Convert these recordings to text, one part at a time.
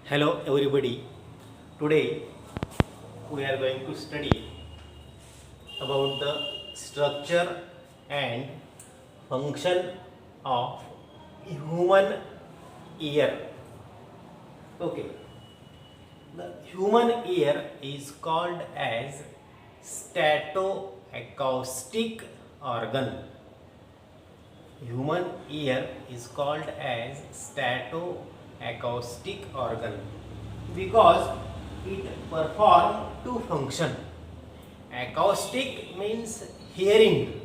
Hello everybody. Today we are going to study about the structure and function of human ear. Okay. The human ear is called as statoacoustic organ. Human ear is called as statoacoustic organ because it performs two functions. Acoustic means hearing,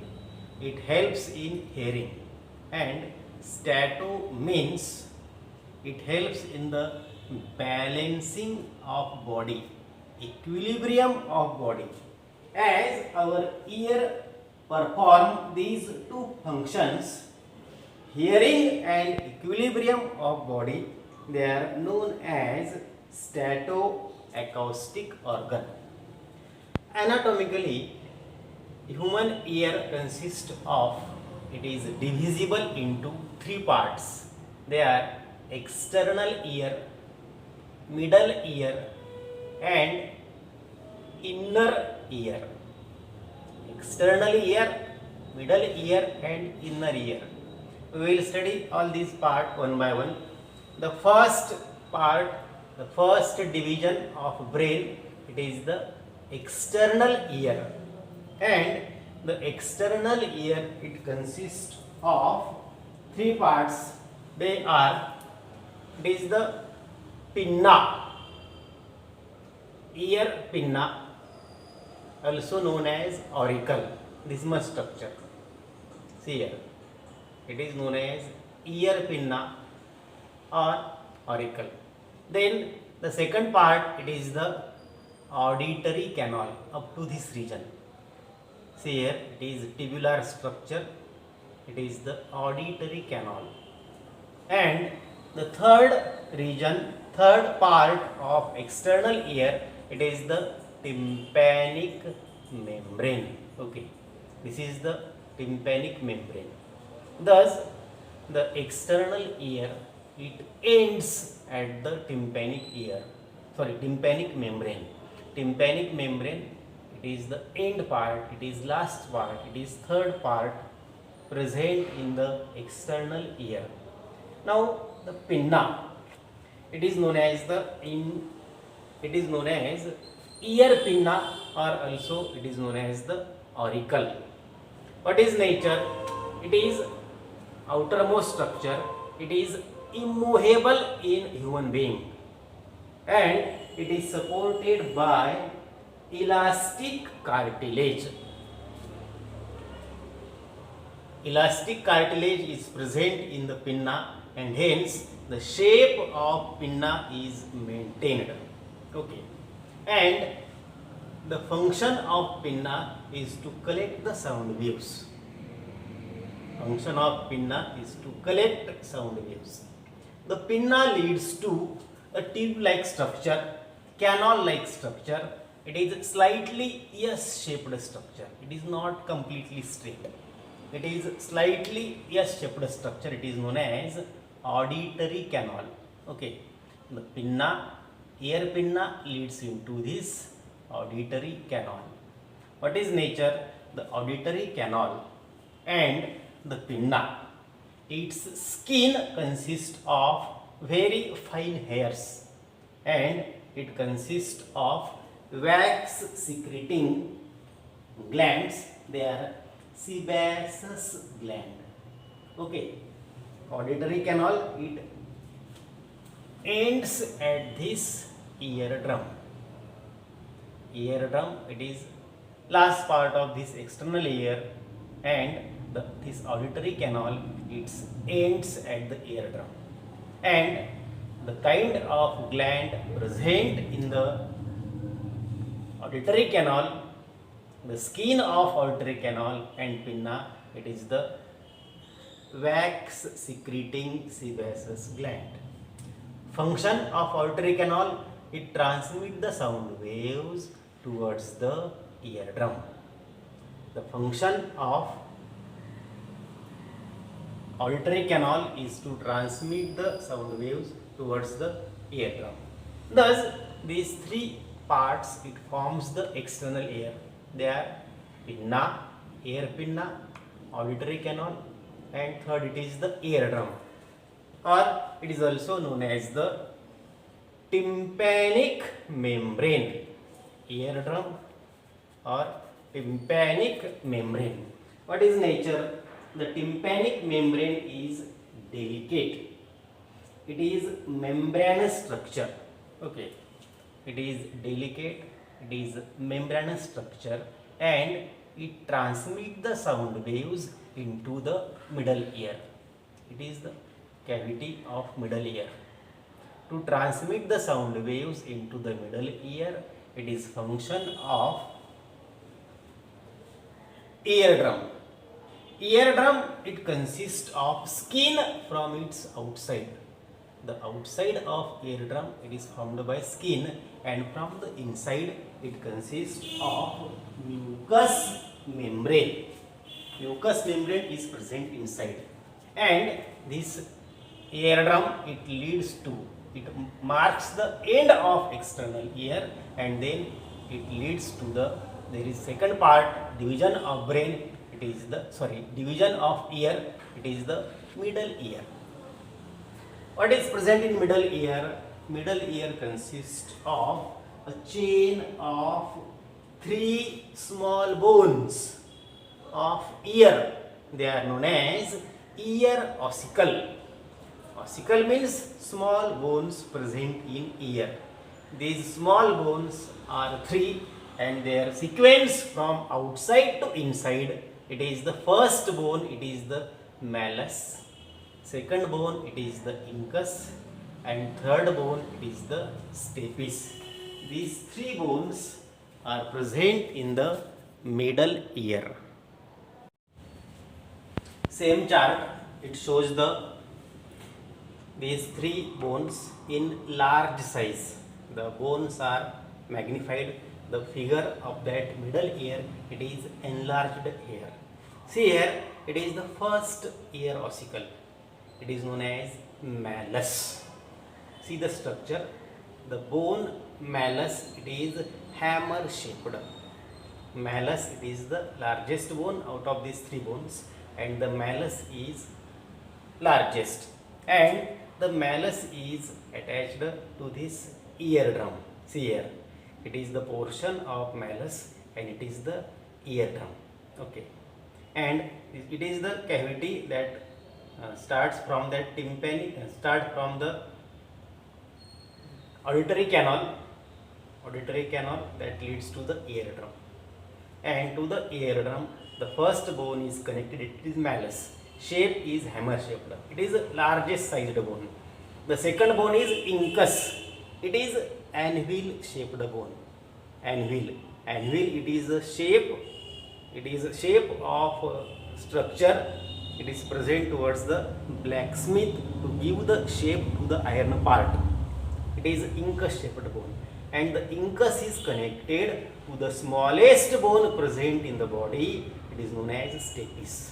it helps in hearing, and stato means it helps in the balancing of body, equilibrium of body. As our ear perform these two functions, hearing and equilibrium of body, they are known as statoacoustic organ. Anatomically, human ear consists of, it is divisible into three parts. They are external ear, middle ear and inner ear. External ear, middle ear and inner ear. We will study all these parts one by one. The first part, the first division of brain, it is the external ear, and the external ear, it consists of three parts. They are, it is the pinna, ear pinna, also known as auricle. This much structure. See here, it is known as ear pinna or auricle. Then the second part, it is the auditory canal up to this region. See here, it is tubular structure, it is the auditory canal. And the third region, third part of external ear, it is the tympanic membrane. Okay, this is the tympanic membrane. Thus, the external ear, it ends at the tympanic membrane. Tympanic membrane, it is the end part, it is last part, it is third part present in the external ear. Now, the pinna, it is known as ear pinna, or also it is known as the auricle. What is nature? It is outermost structure, it is immovable in human being, and it is supported by elastic cartilage. Elastic cartilage is present in the pinna, and hence the shape of pinna is maintained. Okay, and the function of pinna is to collect the sound waves. Function of pinna is to collect sound waves. The pinna leads to a tube-like structure, canal-like structure. It is slightly S-shaped structure. It is not completely straight. It is slightly S-shaped structure. It is known as auditory canal. Okay, the pinna, ear pinna leads into this auditory canal. What is nature? The auditory canal and the pinna. Its skin consists of very fine hairs, and it consists of wax secreting glands. They are sebaceous gland. Okay, auditory canal, it ends at this eardrum. Eardrum, it is last part of this external ear, and this auditory canal, it ends at the eardrum. And the kind of gland present in the auditory canal, the skin of auditory canal and pinna, it is the wax secreting sebaceous gland. Function of auditory canal, it transmits the sound waves towards the eardrum. The function of auditory canal is to transmit the sound waves towards the eardrum. Thus, these three parts it forms the external ear. They are pinna, ear pinna, auditory canal, and third it is the eardrum, or it is also known as the tympanic membrane. Eardrum or tympanic membrane. What is nature? The tympanic membrane is delicate. It is membranous structure. Okay, it is delicate, it is membranous structure, and it transmits the sound waves into the middle ear. It is the cavity of middle ear. To transmit the sound waves into the middle ear, it is function of eardrum. Eardrum, it consists of skin from its outside. The outside of eardrum, it is formed by skin, and from the inside it consists of mucous membrane. Mucous membrane is present inside, and this eardrum it marks the end of external ear, and then it leads to there is second part, division of brain, it is division of ear, it is the middle ear. What is present in middle ear? Middle ear consists of a chain of three small bones of ear. They are known as ear ossicle. Ossicle means small bones present in ear. These small bones are three, and their sequence from outside to inside. It is the first bone, it is the malleus. Second bone, it is the incus, and third bone, it is the stapes. These three bones are present in the middle ear. Same chart, it shows these three bones in large size. The bones are magnified. The figure of that middle ear, it is enlarged here. See here, it is the first ear ossicle. It is known as malleus. See the structure. The bone malleus, it is hammer shaped. Malleus, it is the largest bone out of these three bones, and the malleus is largest, and the malleus is attached to this eardrum. See here, it is the portion of malleus, and it is the eardrum. Okay, and it is the cavity that starts from the the auditory canal that leads to the eardrum, and to the eardrum the first bone is connected. It is malleus. Shape is hammer shaped. It is the largest sized bone. The second bone is incus. It is anvil shaped bone. Anvil. It is a shape. It is a shape of structure. It is present towards the blacksmith to give the shape to the iron part. It is incus shaped bone, and the incus is connected to the smallest bone present in the body. It is known as stapes.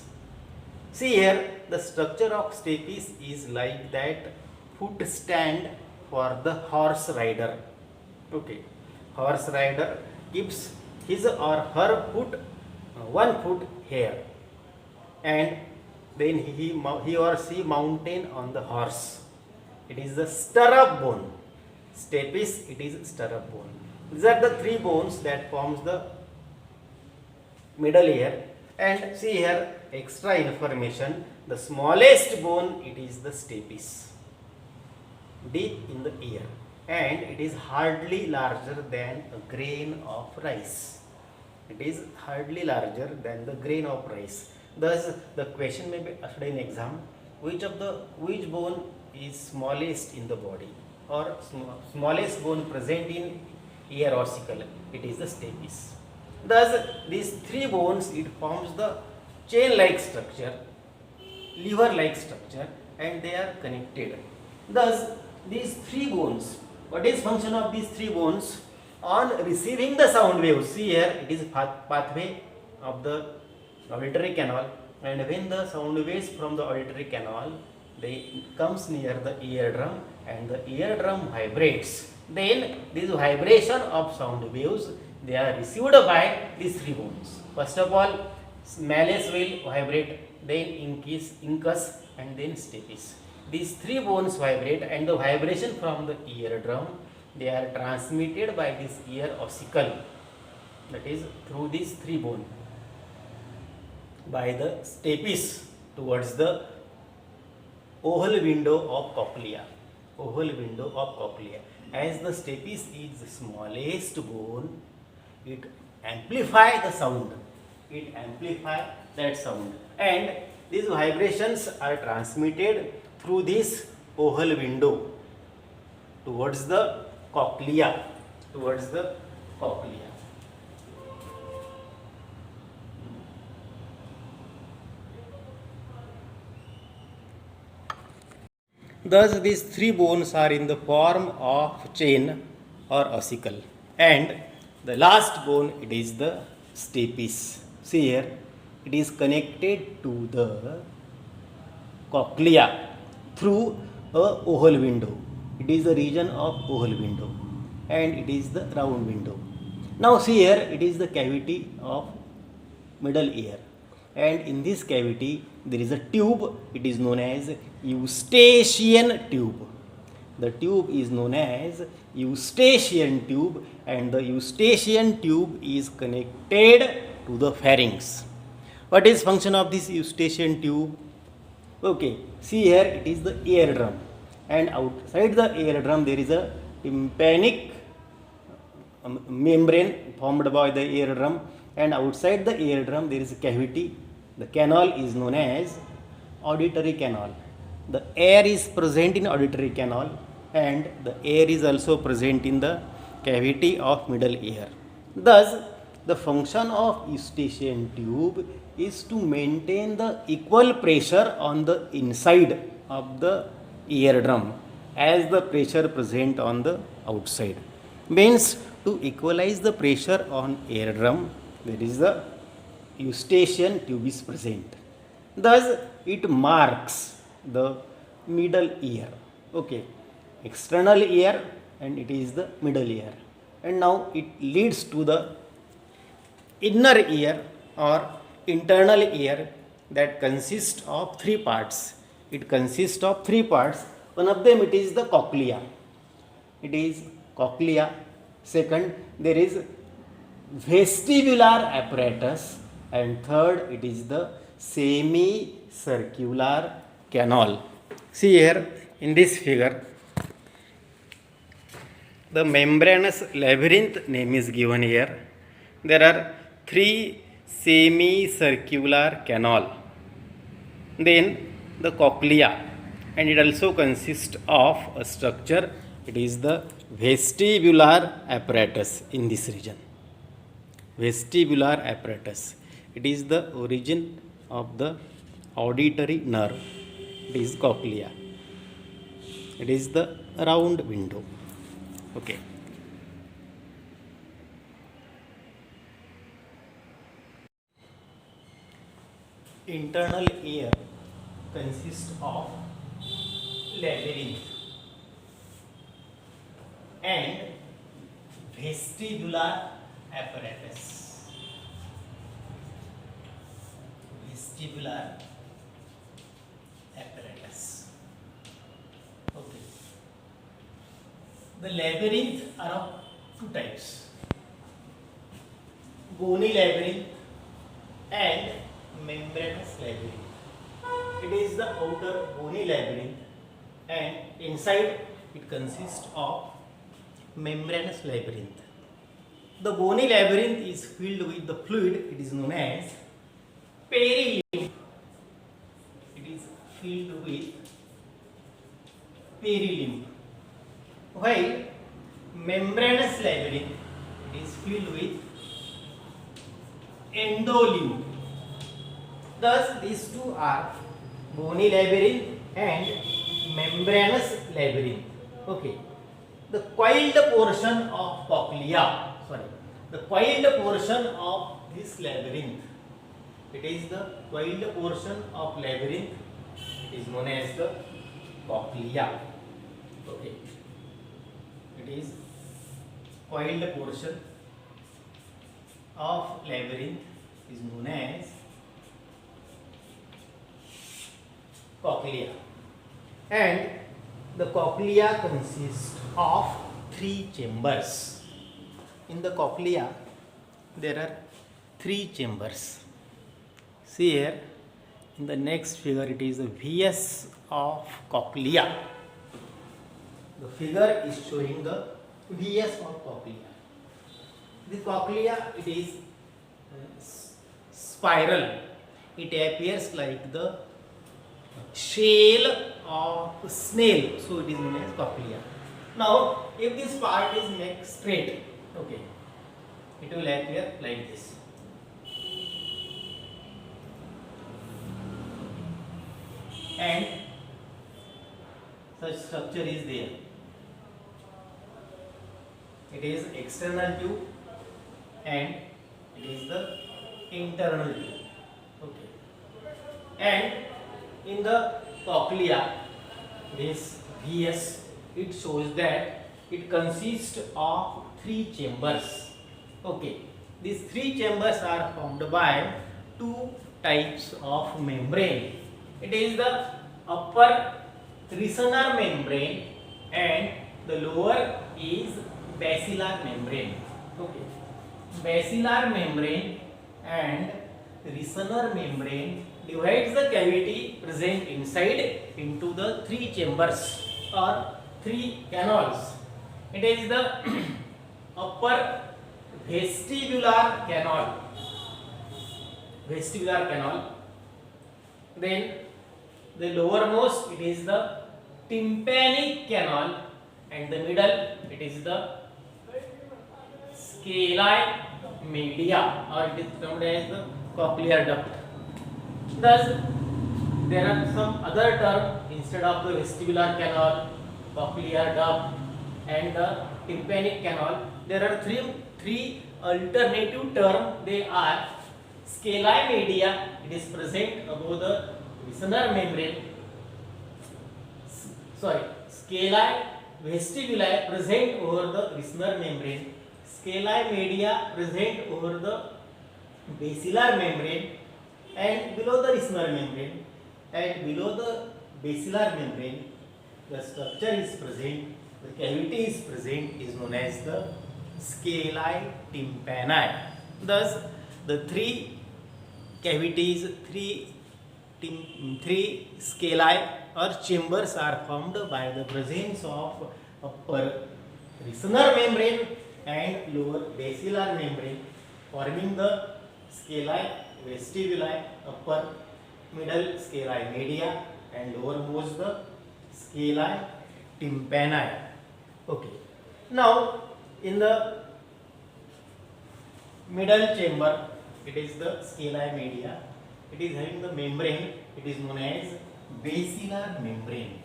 See here, the structure of stapes is like that foot stand for the horse rider. Okay, horse rider keeps his or her foot, one foot here, and then he or she mountain on the horse. It is the stirrup bone. Stapes, it is stirrup bone. These are the three bones that forms the middle ear. And see here, extra information, the smallest bone, it is the stapes, deep in the ear, and it is hardly larger than a grain of rice. It is hardly larger than the grain of rice. Thus, the question may be asked in exam, which bone is smallest in the body, or smallest bone present in ear ossicle? It is the stapes. Thus, these three bones, it forms the chain-like structure, lever-like structure, and they are connected. Thus, these three bones, what is function of these three bones? On receiving the sound waves, see here, it is pathway of the auditory canal, and when the sound waves from the auditory canal, they comes near the eardrum, and the eardrum vibrates, Then this vibration of sound waves, they are received by these three bones. First of all, malleus will vibrate, then incus, and then stapes. These three bones vibrate, and the vibration from the eardrum, they are transmitted by this ear ossicle, that is through these three bones, by the stapes towards the oval window of cochlea. Oval window of cochlea. As the stapes is the smallest bone, it amplify the sound. It amplify that sound, and these vibrations are transmitted through this oval window towards the cochlea. Towards the cochlea. Thus, these three bones are in the form of chain or ossicle, and the last bone, it is the stapes. See here, it is connected to the cochlea through a oval window. It is the region of oval window, and it is the round window. Now see here, it is the cavity of middle ear, and in this cavity there is a tube. It is known as eustachian tube. The tube is known as eustachian tube, and the eustachian tube is connected to the pharynx. What is function of this eustachian tube? Okay, see here, it is the eardrum, and outside the eardrum there is a tympanic membrane formed by the eardrum, and outside the eardrum there is a cavity. The canal is known as auditory canal. The air is present in auditory canal, and the air is also present in the cavity of middle ear. Thus, the function of eustachian tube is to maintain the equal pressure on the inside of the eardrum as the pressure present on the outside. Means, to equalize the pressure on eardrum, there is the eustachian tube is present. Thus, it marks the middle ear. Okay, external ear, and it is the middle ear. And now it leads to the inner ear or internal ear, that consists of three parts. It consists of three parts. One of them, it is the cochlea. It is cochlea. Second, there is vestibular apparatus, and third, it is the semicircular canal. See here in this figure, the membranous labyrinth name is given here. There are three semicircular canal. Then the cochlea, and it also consists of a structure. It is the vestibular apparatus in this region. Vestibular apparatus. It is the origin of the auditory nerve. It is cochlea. It is the round window. Okay. Internal ear consists of labyrinth and vestibular apparatus. Vestibular apparatus. Okay. The labyrinth are of two types: bony labyrinth and membranous labyrinth. It is the outer bony labyrinth, and inside it consists of membranous labyrinth. The bony labyrinth is filled with the fluid. It is known as perilymph. It is filled with perilymph. While membranous labyrinth is filled with endolymph. Thus, these two are bony labyrinth and membranous labyrinth. Okay. The coiled portion of cochlea, the coiled portion of this labyrinth, it is the coiled portion of labyrinth, it is known as the cochlea. Okay. It it is coiled portion of labyrinth is known as cochlea, and the cochlea consists of 3 chambers. In the cochlea there are 3 chambers. See here in the next figure, it is the VS of cochlea. The figure is showing the VS of cochlea. The cochlea, it is spiral. It appears like the shell of snail, so it is known as cochlea. Now, if this part is made straight, okay, it will appear like this. And such structure is there. It is external tube and it is the internal tube. Okay. And in the cochlea, this VS, it shows that it consists of 3 chambers. Okay. These 3 chambers are formed by 2 types of membrane. It is the upper Reissner membrane and the lower is basilar membrane. Okay. Basilar membrane and Reissner membrane divides the cavity present inside into the 3 chambers or 3 canals. It is the upper vestibular canal. Vestibular canal. Then the lowermost, it is the tympanic canal, and the middle, it is the scalae media, or it is termed as the cochlear duct. Thus, there are some other term instead of the vestibular canal, cochlear duct, and the tympanic canal. There are three alternative terms. They are scalae media, it is present above the Reissner membrane. Scalae vestibuli present over the Reissner membrane. Scalae media present over the basilar membrane, and below the Reissner membrane, and below the basilar membrane, the structure is present, the cavity is present, is known as the scalae tympani. Thus, the 3 cavities, 3 scalae or chambers are formed by the presence of upper Reissner membrane and lower basilar membrane, forming the scalae vestibuli, upper middle scalae media, and lowermost the scalae tympani. Okay. Now, in the middle chamber, it is the scalae media. It is having the membrane. It is known as basilar membrane.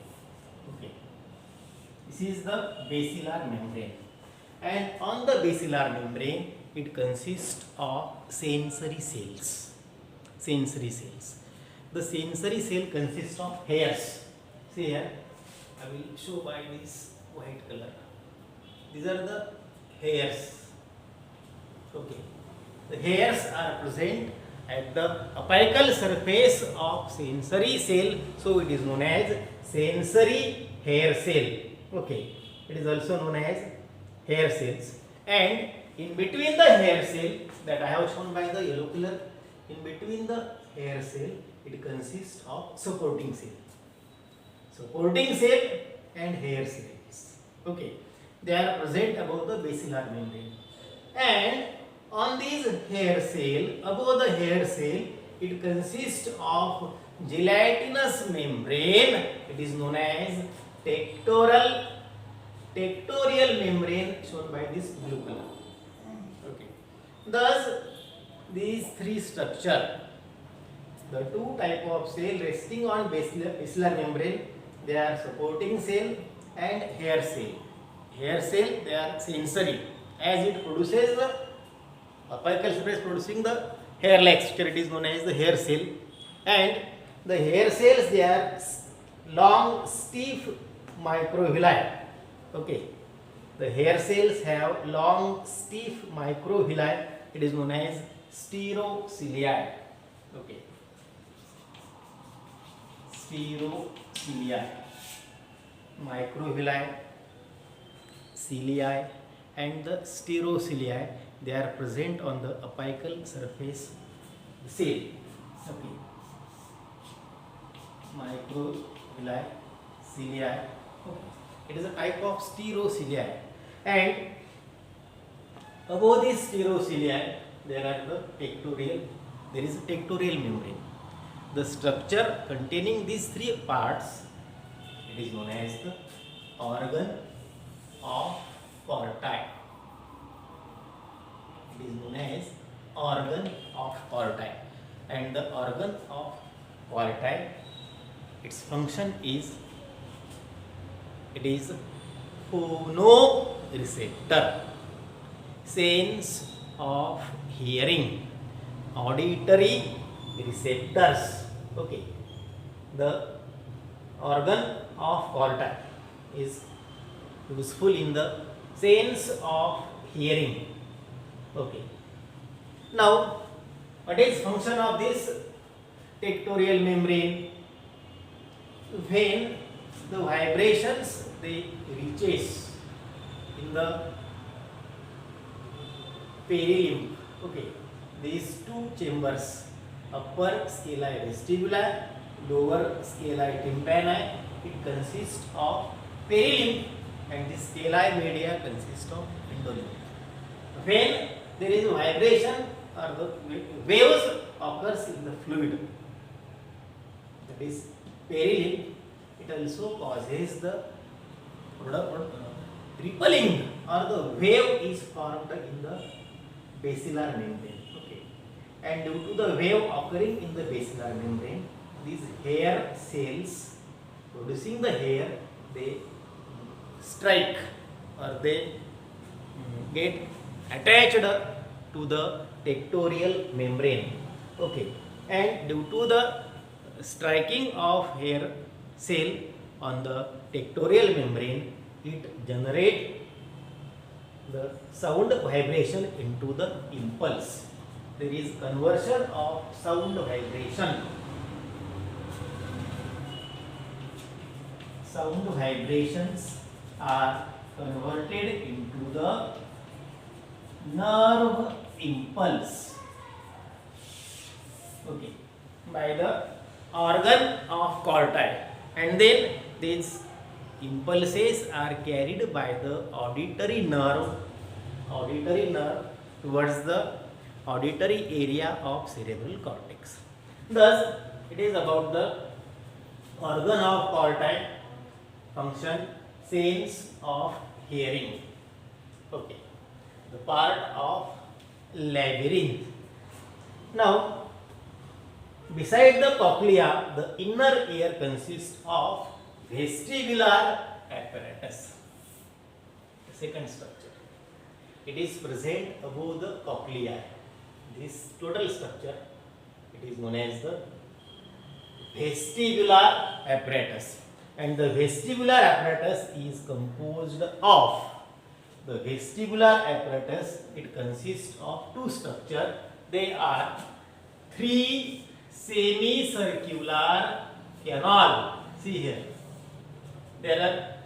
Okay. This is the basilar membrane. And on the basilar membrane, it consists of sensory cells. Sensory cells. The sensory cell consists of hairs. See here, I will show by this white color. These are the hairs. Okay. The hairs are present at the apical surface of sensory cell, so it is known as sensory hair cell. Okay. It is also known as hair cells. And in between the hair cell that I have shown by the yellow color, in between the hair cell, it consists of supporting cell. Supporting cell and hair cells. Okay. They are present above the basilar membrane. And on these hair cell, above the hair cell, it consists of gelatinous membrane. It is known as tectorial membrane, shown by this blue color. Okay. Thus, these 3 structure, the 2 type of cell resting on basilar membrane, they are supporting cell and hair cell. Hair cell, they are sensory, as it produces the apical surface producing the hair-like structure. It is known as the hair cell. And the hair cells, they are long, stiff microvilli. Okay. the hair cells have long stiff microvilli. It is known as sterocilii. Okay, sterocilii, microvilli, cilii, and the sterocilii. They are present on the apical surface of the cell. Okay, microvilli, cilii. Okay. It is a type of sterocilii, and above this sterocilii there are the tectorial. There is a tectorial membrane. The structure containing these three parts, it is known as the organ of Corti. It is known as organ of Corti, and the organ of Corti, its function is, it is phonoreceptor, sense of hearing, auditory receptors. Okay, the organ of Corti is useful in the sense of hearing. Okay, now what is function of this tectorial membrane? When the vibrations they reaches in the perilimb, okay, these two chambers, upper scalae vestibuli, lower scalae tympani, it consists of perilimb, and the scalae media consists of endolimb. When there is vibration or the waves occurs in the fluid, that is perilimb, it also causes the rippling, or the wave is formed in the basilar membrane. Okay, and due to the wave occurring in the basilar membrane, these hair cells producing the hair, they strike or they get attached to the tectorial membrane. Okay, and due to the striking of hair cell on the tectorial membrane, it generates the sound vibration into the impulse. There is conversion of sound vibration. Sound vibrations are converted into the nerve impulse. Okay, by the organ of Corti, and then these impulses are carried by the auditory nerve towards the auditory area of cerebral cortex. Thus, it is about the organ of Corti, function, sense of hearing. Okay, the part of labyrinth. Now, beside the cochlea, the inner ear consists of vestibular apparatus. The second structure. It is present above the cochlea. This total structure, it is known as the vestibular apparatus. And the vestibular apparatus is composed of, the vestibular apparatus, it consists of two structures. They are three semicircular canal. See here. There are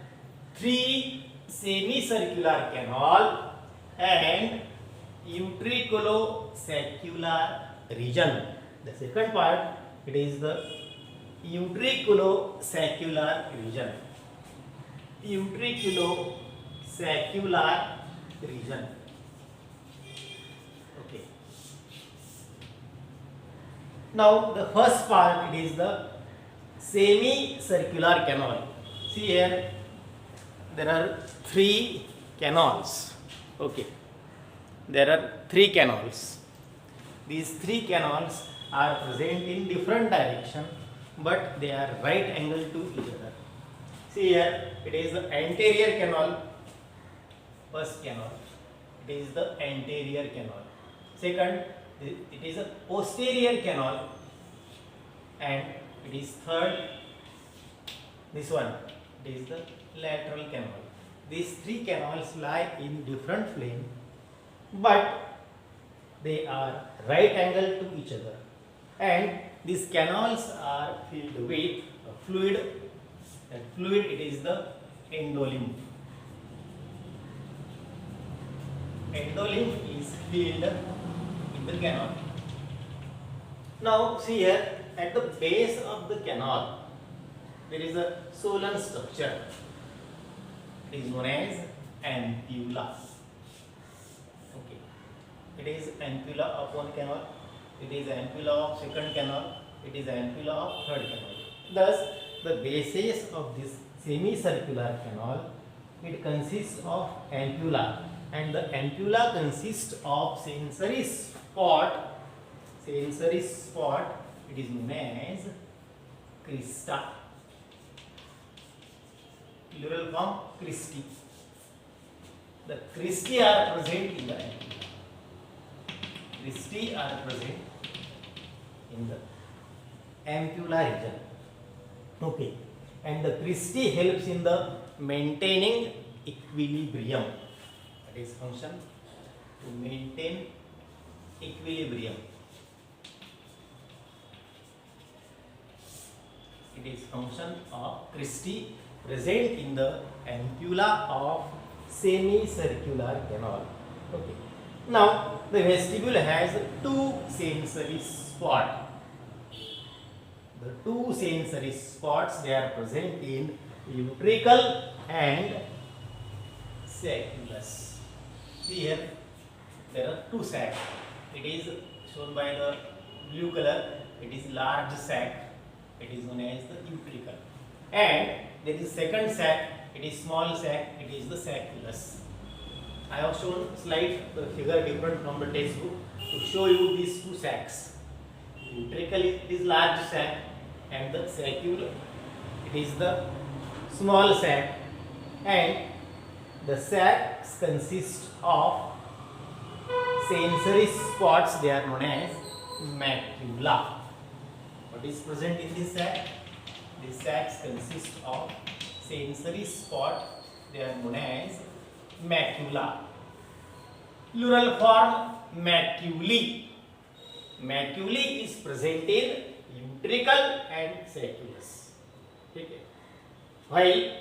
three semicircular canal and utriculosaccular region. The second part, it is the utriculosaccular region. Utriculosaccular region. Okay. Now the first part, it is the semicircular canal. See here, there are three canals. Okay, there are three canals. These three canals are present in different direction, but they are right angle to each other. See here, it is the anterior canal. First canal, it is the anterior canal. Second, it is a posterior canal, and it is third, this one, it is the lateral canal. these three canals lie in different plane, but they are right angle to each other, and these canals are filled with a fluid. That fluid, it is the endolymph. Endolymph is filled in the canal. Now see here, at the base of the canal there is a swollen structure. It is known as ampulla. Okay, it is ampulla of one canal, it is ampulla of second canal, it is ampulla of third canal. Thus, the basis of this semicircular canal, it consists of ampulla, and the ampulla consists of sensory spot. Sensory spot, it is known as crista. Plural form cristae. The cristae are present in the ampulla. Cristae are present in the ampulla region. Okay, and the cristae helps in the maintaining equilibrium. That is function to maintain equilibrium. It is function of cristae present in the ampulla of semicircular canal. Okay. Now the vestibule has two sensory spots. The two sensory spots, they are present in utricle and sacculus. See here, there are two sacs. It is shown by the blue color. It is large sac. It is known as the utricle. And there is second sac. It is small sac. It is the sacculus. I have shown slide the figure different from the textbook to show you these two sacs. Utricle is large sac, and the saccule, it is the small sac, and the sacs consist of sensory spots. They are known as macula. What is present in this sac? These sacs consist of sensory spot. They are known as macula. Plural form maculae. Maculae is present in utricle and sacculus. Okay. While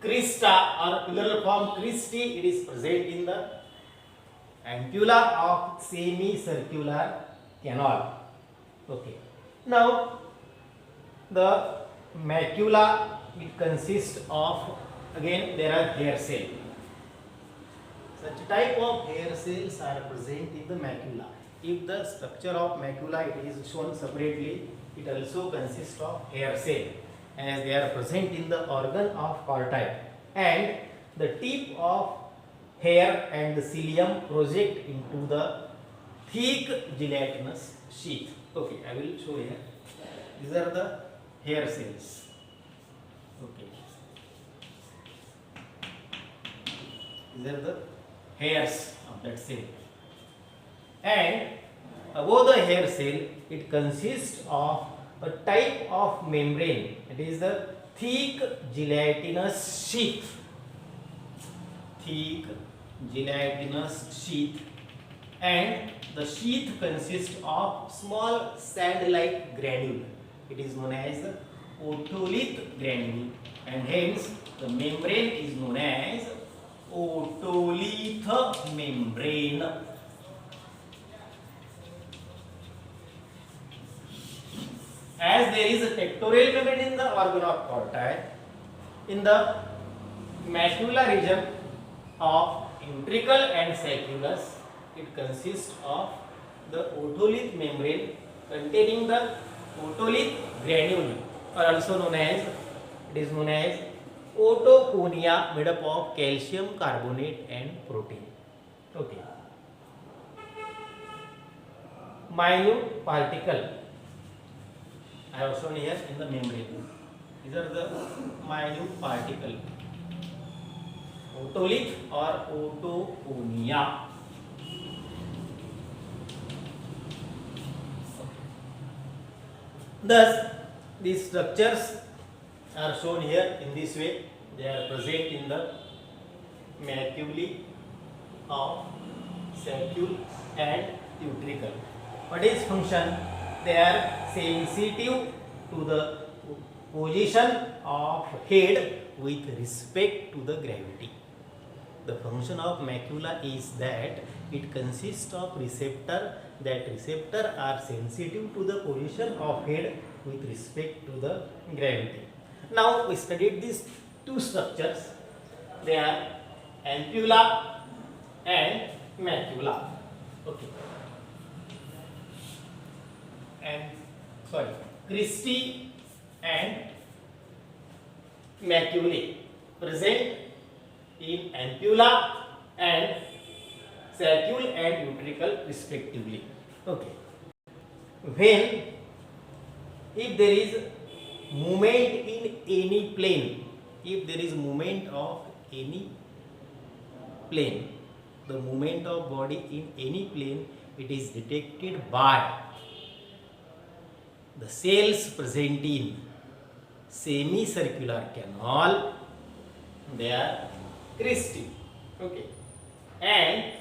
crista or plural form cristae, it is present in the ampulla of semicircular canal. Okay. Now the macula, it consists of, again there are hair cells. Such type of hair cells are present in the macula. If the structure of macula it is shown separately, it also consists of hair cell, as they are present in the organ of corti, and the tip of hair and the cilium project into the thick gelatinous sheath. Okay, I will show here. These are the hair cells. Okay, these are the hairs of that cell. And above the hair cell, it consists of a type of membrane. It is the thick gelatinous sheath. Thick gelatinous sheath. And the sheath consists of small sand-like granule. It is known as the otolith granule, and hence the membrane is known as otolith membrane. As there is a pectoral membrane in the organ of corti, in the macula region of utricle and sacculus, it consists of the otolith membrane containing the otolith granule, or also known as, it is known as otoconia, made up of calcium carbonate and protein. Okay. Minute particle I have shown here in the membrane. These are the minute particle, otolith or otoconia. Thus, these structures are shown here in this way. They are present in the maculae of saccule and utricle. What is function? They are sensitive to the position of head with respect to the gravity. The function of macula is that it consists of receptor. That receptor are sensitive to the position of head with respect to the gravity. Now we studied these two structures. They are ampulla and macula. Okay. And cristae and maculae present in ampulla and saccule and utricle respectively. Okay. When, if there is movement in any plane, if there is movement of any plane, the movement of body in any plane, it is detected by the cells present in semicircular canal. They are cristae. Okay. And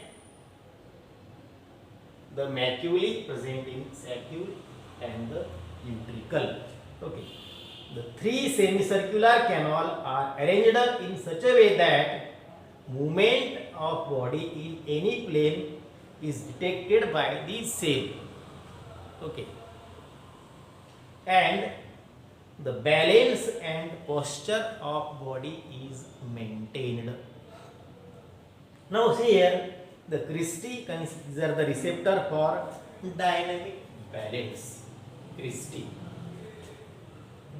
the maculae present in saccule and the utricle. Okay. The three semicircular canal are arranged in such a way that movement of body in any plane is detected by these cells. Okay. And the balance and posture of body is maintained. Now see here, the cristae consider the receptor for dynamic balance. Cristae.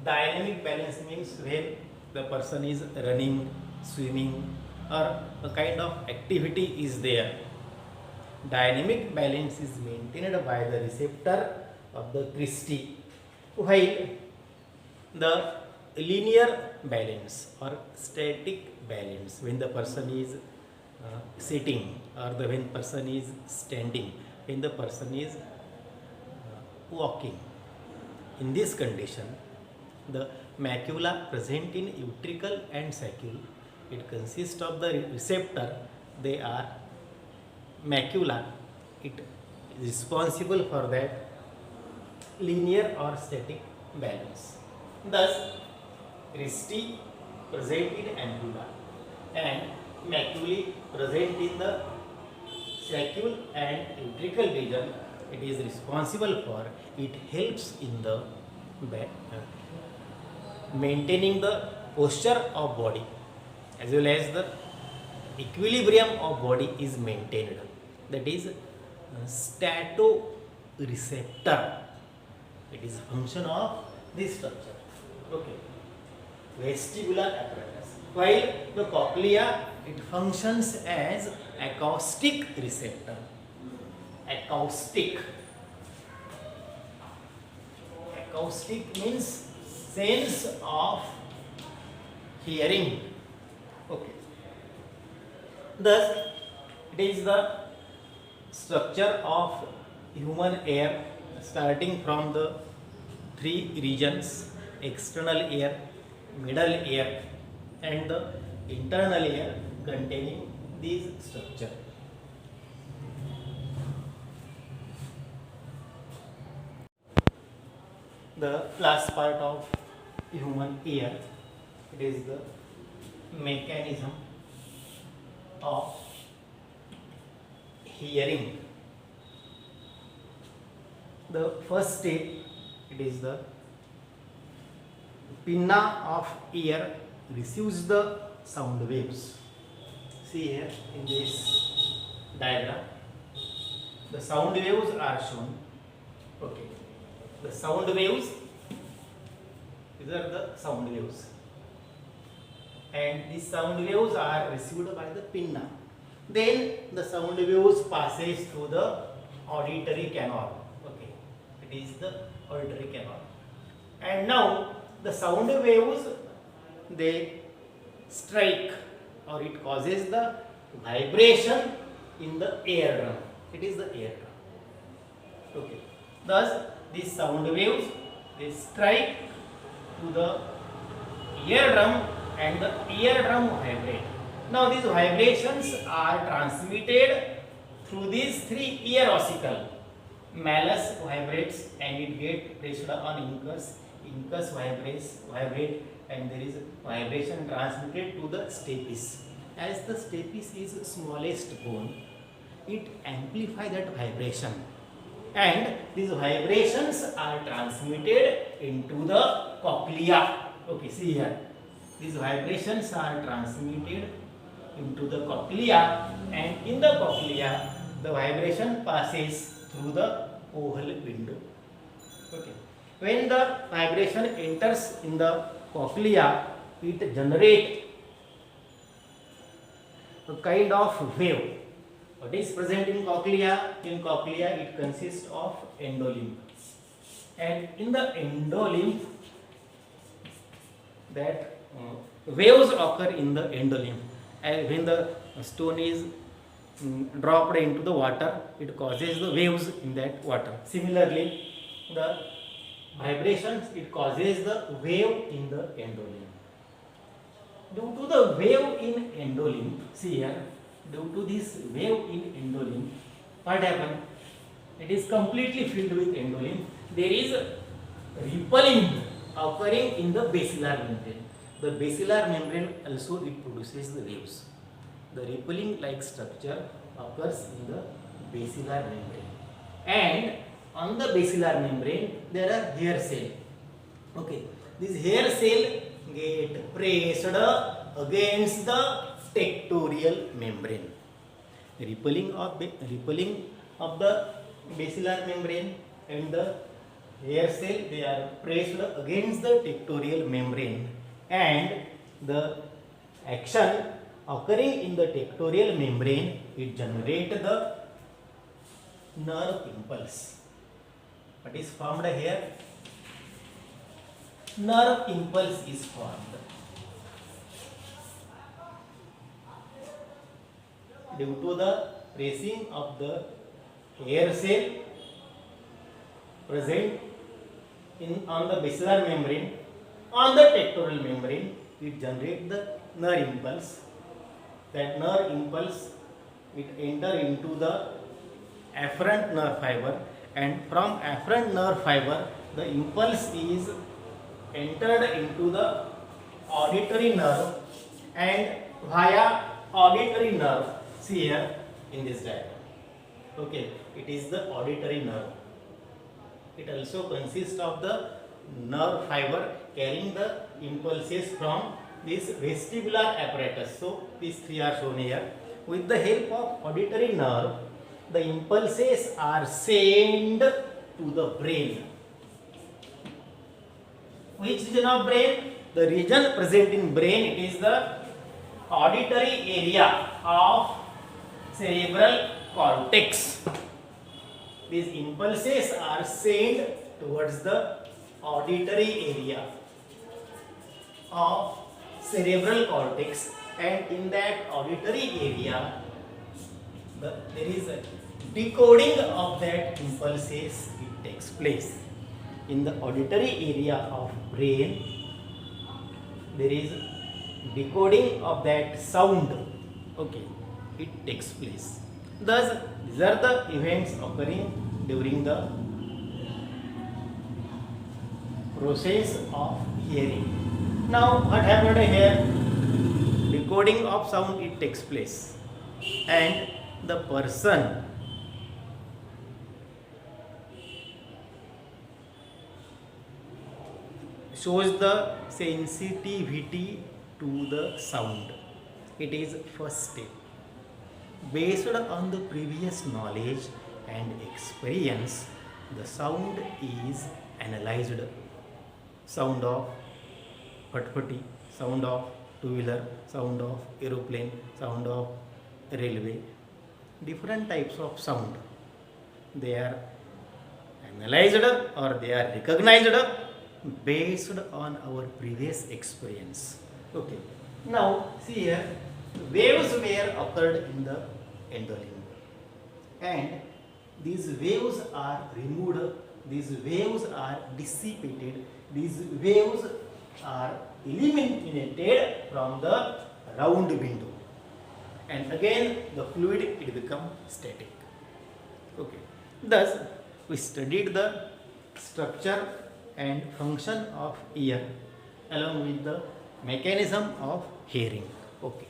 Dynamic balance means when the person is running, swimming, or a kind of activity is there. Dynamic balance is maintained by the receptor of the cristae, while the linear balance or static balance, when the person is sitting or when person is standing, when the person is walking, in this condition, the macula present in utricle and saccule, it consists of the receptor. They are macula. It is responsible for that linear or static balance. Thus, cristae present in ampulla and maculae present in the saccule and utricle region, it is responsible for, it helps in the maintaining the posture of body as well as the equilibrium of body is maintained. That is statoreceptor. It is function of this structure. Okay. Vestibular apparatus. While the cochlea, it functions as acoustic receptor. Acoustic. Acoustic means sense of hearing. Okay. Thus, it is the structure of human ear starting from the three regions: external ear, middle ear, and the internal ear, containing these structure. The last part of human ear, it is the mechanism of hearing. The first step, it is the pinna of ear receives the sound waves. See here in this diagram, the sound waves are shown. Okay, the sound waves, these are the sound waves, and these sound waves are received by the pinna. Then the sound waves passes through the auditory canal. Okay, it is the auditory canal, and now the sound waves, they strike or it causes the vibration in the eardrum. It is the eardrum. Okay. Thus, these sound waves, they strike to the eardrum and the eardrum vibrate. Now these vibrations are transmitted through these three ear ossicle. Malleus vibrates and it get pressed on incus. Incus vibrate and there is vibration transmitted to the stapes. As the stapes is smallest bone, it amplify that vibration, and these vibrations are transmitted into the cochlea. Okay, see here, these vibrations are transmitted into the cochlea, and in the cochlea the vibration passes through the oval window. Okay, when the vibration enters in the cochlea, it generates a kind of wave. What is present in cochlea? In cochlea it consists of endolymph, and in the endolymph that waves occur in the endolymph, and when the stone is dropped into the water, it causes the waves in that water. Similarly, the vibrations, it causes the wave in the endolymph. Due to the wave in endolymph, see here, due to this wave in endolymph, what happens? It is completely filled with endolymph. There is rippling occurring in the basilar membrane. The basilar membrane also it produces the waves. The rippling like structure occurs in the basilar membrane, and on the basilar membrane there are hair cell. Okay, this hair cell get pressed against the tectorial membrane. Rippling of the basilar membrane and the hair cell, they are pressed against the tectorial membrane, and the action occurring in the tectorial membrane, it generates the nerve impulse. What is formed here? Nerve impulse is formed. Due to the pressing of the hair cell present on the basilar membrane, on the tectorial membrane, it generates the nerve impulse. That nerve impulse, it enter into the afferent nerve fiber, and from afferent nerve fiber the impulse is entered into the auditory nerve, and via auditory nerve, see here in this diagram. Okay, it is the auditory nerve. It also consists of the nerve fiber carrying the impulses from this vestibular apparatus. So these three are shown here. With the help of auditory nerve, the impulses are sent to the brain. Which region of brain? The region present in brain, it is the auditory area of cerebral cortex. These impulses are sent towards the auditory area of cerebral cortex, and in that auditory area there is a decoding of that impulses, it takes place. In the auditory area of brain, there is decoding of that sound. Okay, it takes place. Thus, these are the events occurring during the process of hearing. Now, what happened here? Decoding of sound, it takes place, and the person shows the sensitivity to the sound. It is first step. Based on the previous knowledge and experience, the sound is analyzed. Sound of patpati, sound of two-wheeler, sound of aeroplane, sound of railway. Different types of sound. They are analyzed or they are recognized based on our previous experience. Okay. Now see here, waves were occurred in the endolymph, and these waves are removed, these waves are dissipated, these waves are eliminated from the round window, and again the fluid it become static. Okay. Thus, we studied the structure and function of ear along with the mechanism of hearing. Okay.